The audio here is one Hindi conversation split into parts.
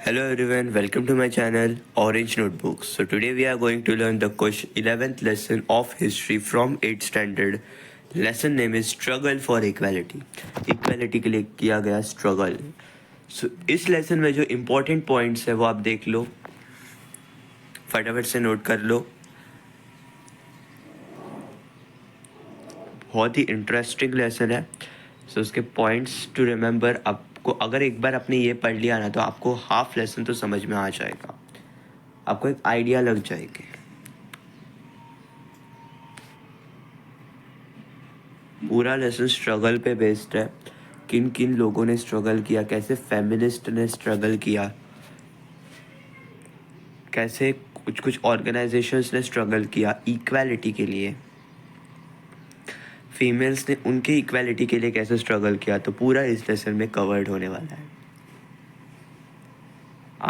Hello everyone, welcome to my channel Orange Notebooks. So today we are going to learn the question 11th lesson of history from 8th standard. Lesson name is Struggle for Equality. Equality के लिए किया गया struggle. So इस lesson में जो important points है वो आप देख लो, फटाफट से नोट कर लो. बहुत ही इंटरेस्टिंग लेसन है. सो उसके पॉइंट्स टू रिमेंबर, आपको अगर एक बार आपने ये पढ़ लिया ना तो आपको हाफ लेसन तो समझ में आ जाएगा, आपको एक आइडिया लग जाएगी. पूरा लेसन स्ट्रगल पे बेस्ड है. किन किन लोगों ने स्ट्रगल किया, कैसे फेमिनिस्ट ने स्ट्रगल किया, कैसे कुछ कुछ ऑर्गेनाइजेशंस ने स्ट्रगल किया इक्वालिटी के लिए, फीमेल्स ने उनके इक्वालिटी के लिए कैसे स्ट्रगल किया. तो पूरा इस लेसन में कवर्ड होने वाला है.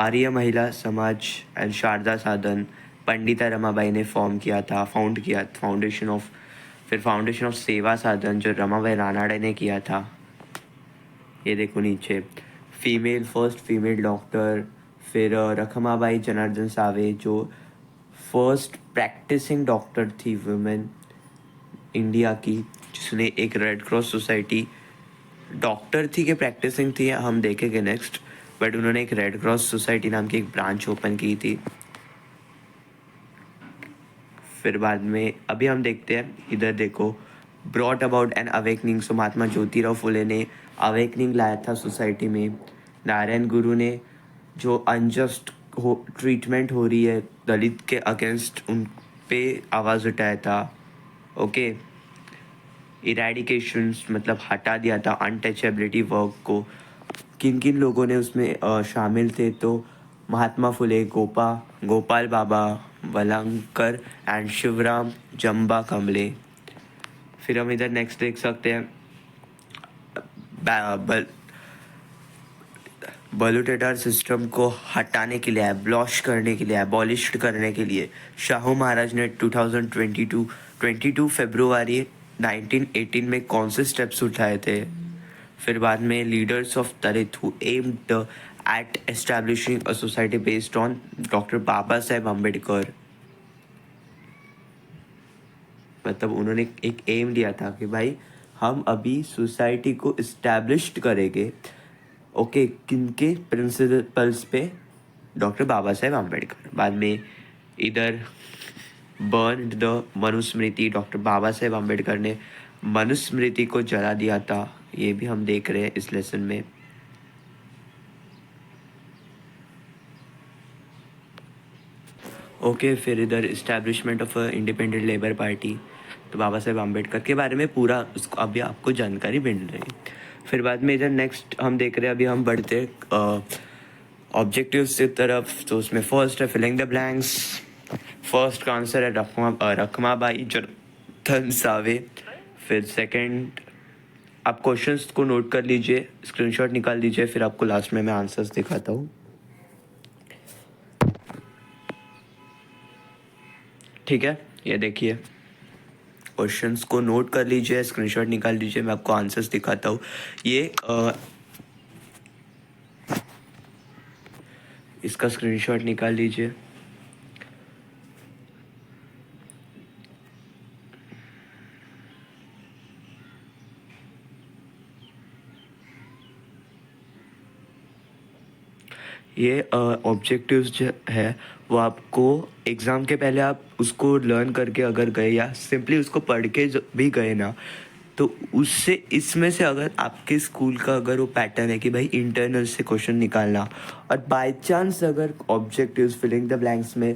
आर्य महिला समाज एंड शारदा साधन पंडिता रमाबाई ने फॉर्म किया था, फाउंडेशन ऑफ सेवा साधन जो रमाबाई रानाडे ने किया था. ये देखो नीचे फर्स्ट फीमेल डॉक्टर. फिर रखमाबाई जनार्दन सावे जो फर्स्ट प्रैक्टिसिंग डॉक्टर थी वुमेन इंडिया की, जिसने एक रेड क्रॉस सोसाइटी, डॉक्टर थी कि प्रैक्टिसिंग थी हम देखेंगे नेक्स्ट, बट उन्होंने एक रेड क्रॉस सोसाइटी नाम की एक ब्रांच ओपन की थी. फिर बाद में अभी हम देखते हैं, इधर देखो ब्रॉट अबाउट एन अवेकनिंग. सो महात्मा ज्योतिराव फुले ने अवेकनिंग लाया था सोसाइटी में. नारायण गुरु ने जो अनजस्ट ट्रीटमेंट हो रही है दलित के अगेंस्ट, उन पे आवाज़ उठाया था. ओके, इरेडिकेशंस मतलब हटा दिया था अनटचेबिलिटी वर्क को. किन किन लोगों ने उसमें शामिल थे, तो महात्मा फुले, गोपाल बाबा वलंकर एंड शिवराम जम्बा कमले. फिर हम इधर नेक्स्ट देख सकते हैं बलूटेदार सिस्टम को हटाने के लिए, एब्लॉश करने के लिए, एबॉलिश्ड करने के लिए शाहू महाराज ने 22 फरवरी 1918 में कौन से स्टेप्स उठाए थे. फिर बाद में leaders of Dalit who aimed at establishing a society based on doctor Baba Saheb Ambedkar. मतलब उन्होंने एक एम लिया था कि भाई हम अभी सोसाइटी को इस्टेब्लिश्ड करेंगे. ओके, किनके प्रिंसिपल्स पे, डॉक्टर बाबा साहेब अम्बेडकर. बाद में इधर burn the Manusmriti, doctor Baba Saheb Ambedkar ने मनुस्मृति को जला दिया था. ये भी हम देख रहे हैं इस लेसन में. ओके, फिर इधर establishment of independent labour party, तो बाबा साहेब अम्बेडकर के बारे में पूरा उसको अभी आपको जानकारी मिल रही है. फिर बाद में इधर नेक्स्ट हम देख रहे हैं, अभी हम बढ़ते ऑब्जेक्टिव्स की तरफ. तो उसमें फर्स्ट है फिलिंग द ब्लैंक्स. फर्स्ट का आंसर है रखमाबाई जनार्दन सावे. फिर सेकंड, आप क्वेश्चंस को नोट कर लीजिए, स्क्रीनशॉट निकाल लीजिए, फिर आपको लास्ट में मैं आंसर्स दिखाता हूँ. ठीक है, ये देखिए, क्वेश्चंस को नोट कर लीजिए, स्क्रीनशॉट निकाल लीजिए, मैं आपको आंसर्स दिखाता हूँ. ये इसका स्क्रीनशॉट निकाल लीजिए. ये ऑब्जेक्टिव्स जो है वो आपको एग्ज़ाम के पहले आप उसको लर्न करके अगर गए या सिंपली उसको पढ़ के भी गए ना, तो उससे इसमें से अगर आपके स्कूल का अगर वो पैटर्न है कि भाई इंटरनल से क्वेश्चन निकालना, और बाय चांस अगर ऑब्जेक्टिव्स फिलिंग द ब्लैंक्स में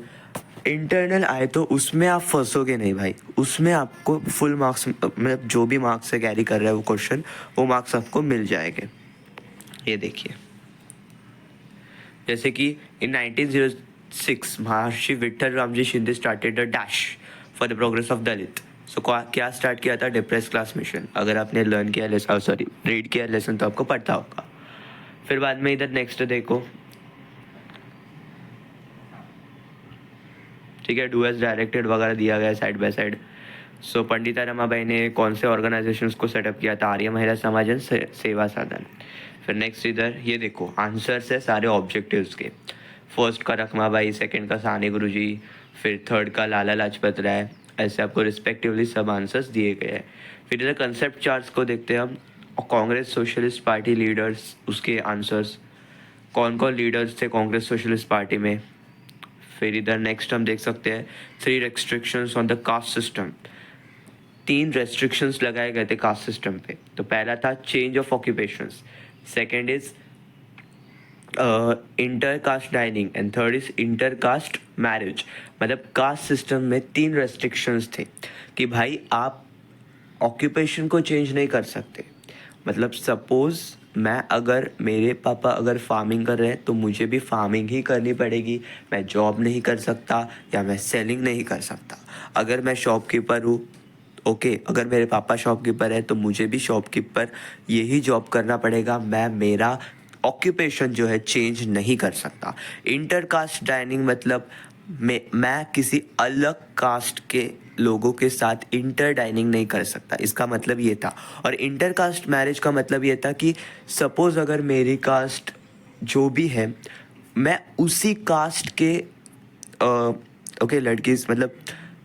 इंटरनल आए तो उसमें आप फंसोगे नहीं भाई. उसमें आपको फुल मार्क्स, मतलब जो भी मार्क्स से कैरी कर रहा है वो क्वेश्चन, वो मार्क्स आपको मिल जाएंगे. ये देखिए, जैसे कि in 1906 Maharshi Vitthal Ramji Shinde started a dash for the progress of Dalit. So क्या स्टार्ट किया था, डिप्रेस क्लास मिशन. अगर आपने लर्न किया लेसन, रीड किया लेसन, तो आपको पता होगा. फिर बाद में इधर नेक्स्ट देखो, ठीक है, डू एज डायरेक्टेड वगैरह दिया गया साइड बाय साइड. सो पंडिता रमाबाई ने कौन से ऑर्गेनाइजेशंस को सेटअप किया था, आर्य महिला समाज एंड सेवा साधन. फिर नेक्स्ट इधर ये देखो आंसर्स है सारे ऑब्जेक्टिव्स के। फर्स्ट का रखमाबाई, सेकंड का साने गुरुजी, फिर थर्ड का लाला लाजपत राय, ऐसे आपको रिस्पेक्टिवली सब आंसर्स दिए गए हैं। फिर इधर कंसेप्ट चार्ट्स को देखते हैं हम। कांग्रेस सोशलिस्ट पार्टी लीडर्स, उसके आंसर्स, कौन कौन लीडर्स थे कांग्रेस सोशलिस्ट पार्टी में। फिर इधर नेक्स्ट हम देख सकते हैं 3 restrictions on the caste system. 3 restrictions लगाए गए थे कास्ट सिस्टम पे। तो पहला था change of occupations, second is inter caste dining and third is inter caste marriage. मतलब कास्ट सिस्टम में 3 रेस्ट्रिक्शंस थे कि भाई आप ऑक्यूपेशन को चेंज नहीं कर सकते। मतलब सपोज मैं, अगर मेरे पापा अगर फार्मिंग कर रहे हैं तो मुझे भी फार्मिंग ही करनी पड़ेगी। मैं जॉब नहीं कर सकता या मैं सेलिंग नहीं कर सकता। अगर मैं शॉपकीपर हूँ, ओके, अगर मेरे पापा शॉपकीपर है तो मुझे भी शॉपकीपर यही जॉब करना पड़ेगा। मैं मेरा ऑक्यूपेशन जो है चेंज नहीं कर सकता। इंटरकास्ट डाइनिंग मतलब मैं किसी अलग कास्ट के लोगों के साथ इंटर डाइनिंग नहीं कर सकता, इसका मतलब ये था। और इंटर कास्ट मैरिज का मतलब ये था कि सपोज अगर मेरी कास्ट जो भी है, मैं उसी कास्ट के ओके लड़की, मतलब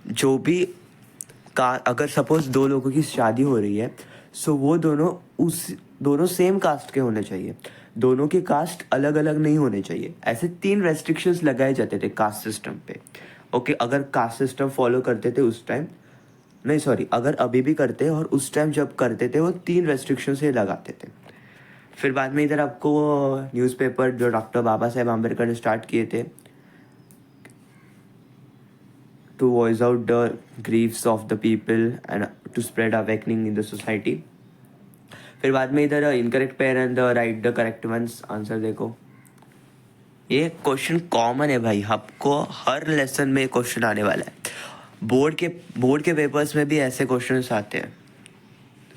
जो भी का, अगर सपोज 2 लोगों की शादी हो रही है, सो वो दोनों सेम कास्ट के होने चाहिए। दोनों के कास्ट अलग अलग नहीं होने चाहिए। ऐसे 3 रेस्ट्रिक्शंस लगाए जाते थे कास्ट सिस्टम पे। ओके, अगर कास्ट सिस्टम फॉलो करते थे उस टाइम, नहीं सॉरी, अगर अभी भी करते और उस टाइम जब करते थे वो 3 रेस्ट्रिक्शंस ये लगाते थे। फिर बाद में इधर आपको न्यूज़पेपर जो डॉक्टर बाबा साहेब आम्बेडकर ने स्टार्ट किए थे, to voice out the griefs of the people and to spread awakening in the society. फिर बाद में इधर incorrect pair and write the correct ones answer देखो। ये क्वेश्चन कॉमन है भाई, आपको हर लेसन में क्वेश्चन आने वाला है। बोर्ड के पेपर्स में भी ऐसे क्वेश्चंस आते हैं,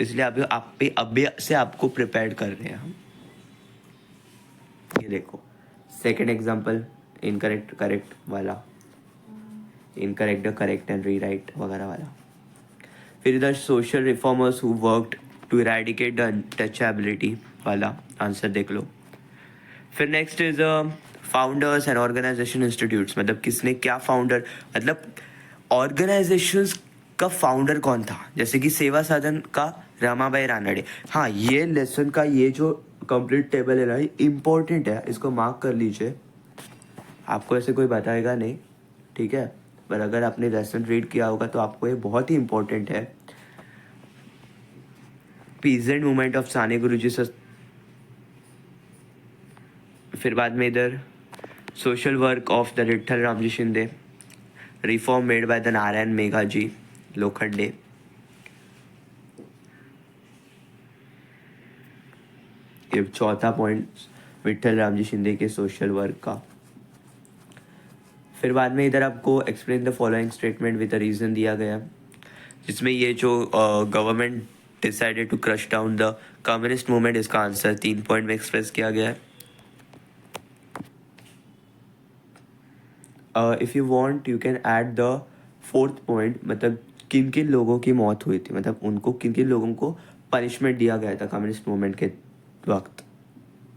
इसलिए अभी से आपको प्रिपेयर कर रहे हैं हम। ये देखो सेकंड एग्जांपल, इनकरेक्ट करेक्ट वाला, इनकरेक्ट करेक्ट एंड रीराइट वगैरह वाला। फिर इधर social reformers who worked to eradicate the untouchability वाला आंसर देख लो। फिर next is founders and organization institutes, मतलब किसने क्या फाउंडर, मतलब ऑर्गेनाइजेशंस का फाउंडर कौन था। जैसे कि सेवा सदन का रमाबाई रानडे। हाँ, ये लेसन का ये जो कंप्लीट टेबल है ना, इम्पोर्टेंट है, इसको मार्क कर लीजिए। आपको ऐसे कोई बताएगा नहीं, ठीक है, पर अगर आपने लेसन रीड किया होगा तो आपको ये बहुत ही इंपॉर्टेंट है। Peasant movement of Sane Guruji से। फिर बाद में इधर social work of the Vitthal Ramji Shinde, reform made by the Narayan Meghaji Lokhande. ये चौथा पॉइंट विठल रामजी शिंदे के सोशल वर्क का। फिर बाद में इधर आपको explain the following statement with a reason दिया गया, जिसमें ये जो government decided to crush down the communist movement, इसका आंसर 3 पॉइंट में एक्सप्रेस किया गया है। If you want you can add the 4th point, मतलब किन किन लोगों की मौत हुई थी, मतलब उनको किन किन लोगों को पनिशमेंट दिया गया था कम्युनिस्ट मूवमेंट के वक्त।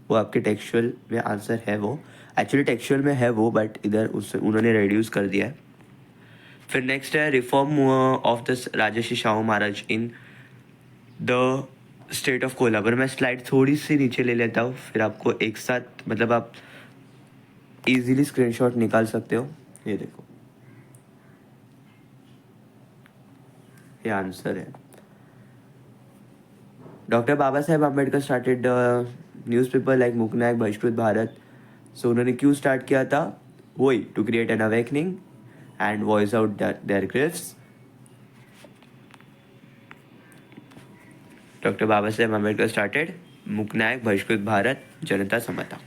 वो आपके टेक्सचुअल में आंसर है, वो एक्चुअली टेक्सचुअल में है वो, बट इधर उससे उन्होंने रिड्यूस कर दिया है। फिर नेक्स्ट है reform of the Rajarshi Shahu Maharaj in the state of Kolhapur. मैं स्लाइड थोड़ी सी नीचे ले लेता हूँ, फिर आपको एक साथ, मतलब आप इजीली स्क्रीनशॉट निकाल सकते हो। ये देखो, ये आंसर है। Doctor Baba Saheb Ambedkar started newspaper like Mooknayak Bahishkrit Bharat. So उन्होंने क्यों स्टार्ट किया था, वही to create an awakening and voice out their griefs. Doctor Baba Saheb Ambedkar started Mooknayak Bahishkrit Bharat जनता समता।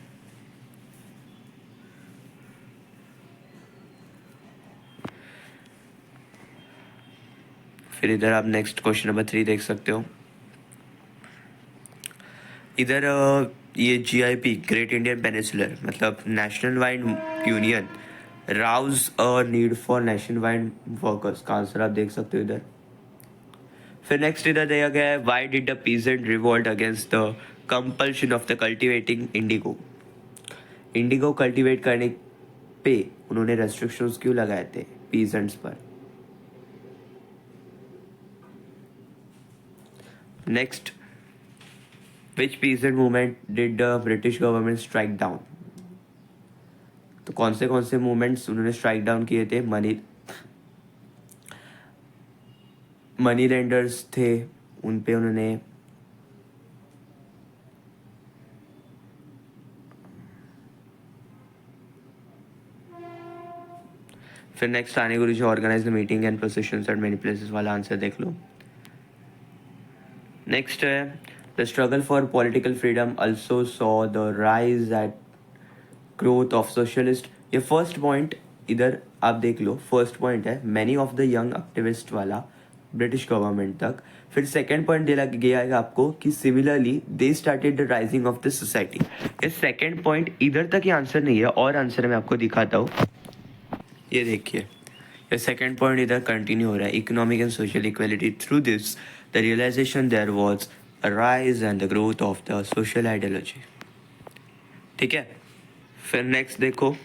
फिर इधर आप नेक्स्ट क्वेश्चन नंबर 3 देख सकते हो। इधर ये GIP ग्रेट इंडियन पेनिसुलर, मतलब national wide union Rouse a need for national wide workers का आंसर आप देख सकते हो इधर। फिर नेक्स्ट इधर दिया गया है, why did the peasant revolt against the compulsion of the cultivating Indigo. Indigo cultivate करने पे उन्होंने रेस्ट्रिक्शंस क्यों लगाए थे पीजेंट्स पर। Next, which peasant movement did the British government strike down. तो कौन से मूवमेंट्स उन्होंने स्ट्राइक डाउन किए थे। मनी लेंडर्स थे, उन पे उन्होंने फिर next Sane Guruji organize the meeting and processions at many places वाला आंसर देख लो। नेक्स्ट है the struggle for political freedom also saw the rise at growth of socialist. ये फर्स्ट पॉइंट इधर आप देख लो, फर्स्ट पॉइंट है many of the young activist वाला ब्रिटिश गवर्नमेंट तक। फिर सेकेंड पॉइंट दिया गया है आपको कि similarly they started the rising of the society. ये सेकेंड पॉइंट इधर तक ही आंसर नहीं है, और आंसर मैं आपको दिखाता हूँ। ये देखिए, ये सेकेंड पॉइंट इधर कंटिन्यू हो रहा है, economic and social equality through this the realization there was a rise and the growth of the social ideology. ठीक है, फिर नेक्स्ट देखो,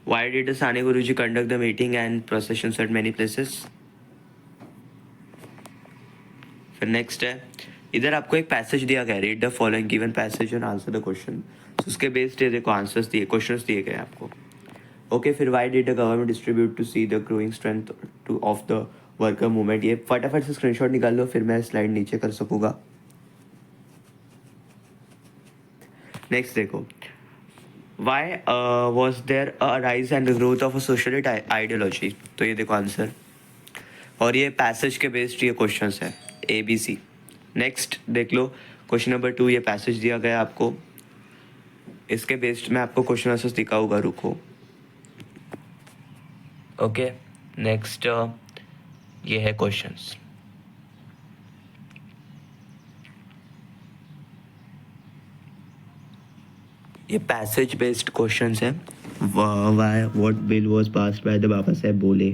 why did the Sane Guruji conduct the meeting and processions at many places. फिर नेक्स्ट है, इधर आपको एक पैसेज दिया गया, read the following given passage and answer the question. उसके बेस्ड ये देखो आंसर्स दिए, क्वेश्चंस दिए गए आपको। ओके, फिर why did the government distribute to see the growing strength to of the worker movement. ये फटाफट से स्क्रीनशॉट निकाल लो, फिर मैं स्लाइड नीचे कर सकूंगा। नेक्स्ट देखो, why was there a rise and growth of a socialist ideology. तो ये देखो आंसर, और ये पैसेज के बेस्ड ये क्वेश्चंस है ABC। नेक्स्ट देख लो, क्वेश्चन नंबर 2, ये पैसेज दिया गया आपको, इसके बेस्ड मैं आपको क्वेश्चन आंसर्स दिखाऊंगा, रुको। ओके, नेक्स्ट ये है क्वेश्चंस। ये पैसेज बेस्ड क्वेश्चंस है। Why what bill was passed by the Baba Saheb बोले।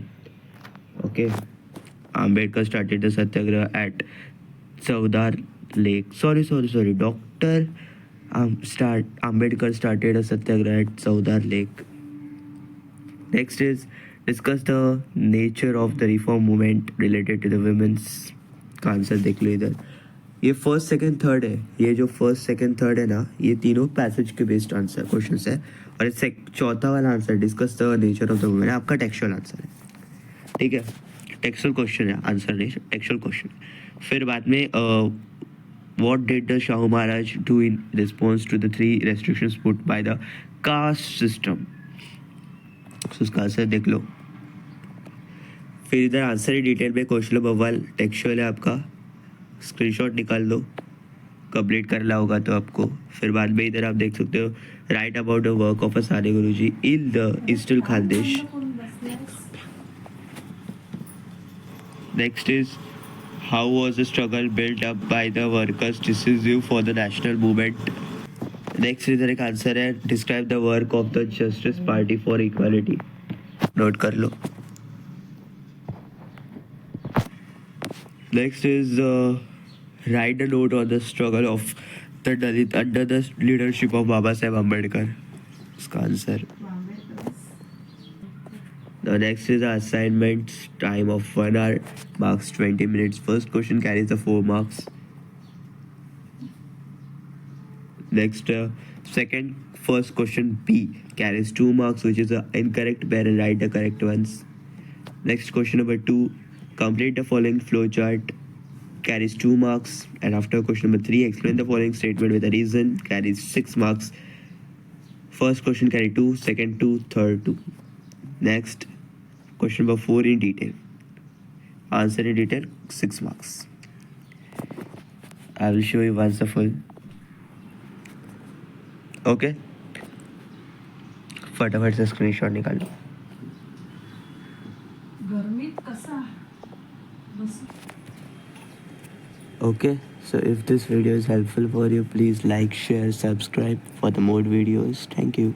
Okay, Ambedkar started the satyagraha at Chavdar lake. Sorry doctor Ambedkar started a satyagraha at Saudar Lake. Next is discuss the nature of the reform movement related to the women's का आंसर देख लो इधर। ये फर्स्ट सेकंड थर्ड है, ये जो फर्स्ट सेकंड थर्ड है ना, ये तीनों पैसेज के बेस्ड आंसर क्वेश्चंस है। और चौथा वाला answer discuss the nature of the women आपका टेक्सचुअल आंसर है। ठीक है, टेक्सचुअल क्वेश्चन है, आंसर नहीं टेक्सचुअल क्वेश्चन। फिर बाद में what did the Shahu Maharaj do in response to the 3 restrictions put by the caste system। so उसका आंसर देख लो। फिर इधर आंसर ही डिटेल में क्वेश्चन बवाल टेक्सचुअल है आपका, स्क्रीनशॉट निकाल लो, कंप्लीट करना होगा तो आपको। फिर बाद में इधर आप देख सकते हो, right about the work of a Sane Guruji in the eastern Khandesh. Next is how was the struggle built up by the workers decisive for the national movement। Next इधर एक आंसर है, describe the work of the justice party for equality, note कर लो। Next is write the note on the struggle of the Dalit under the leadership of Baba Saheb Ambedkar, इसका answer. The next is the assignments, time of 1 hour, marks 20 minutes. First question carries the 4 marks. Next, first question B carries 2 marks, which is incorrect pair and write the correct ones. Next question number 2, complete the following flow chart, carries 2 marks. And after question number 3, explain the following statement with a reason, carries 6 marks. First question carry 2, second 2, third 2. Next, question number 4 in detail. Answer in detail, 6 marks. I will show you once the full. Okay. फटाफट से स्क्रीनशॉट निकाल लो। गर्मीत कसा बस। Okay, so if this video is helpful for you, please like, share, subscribe for the more videos. Thank you.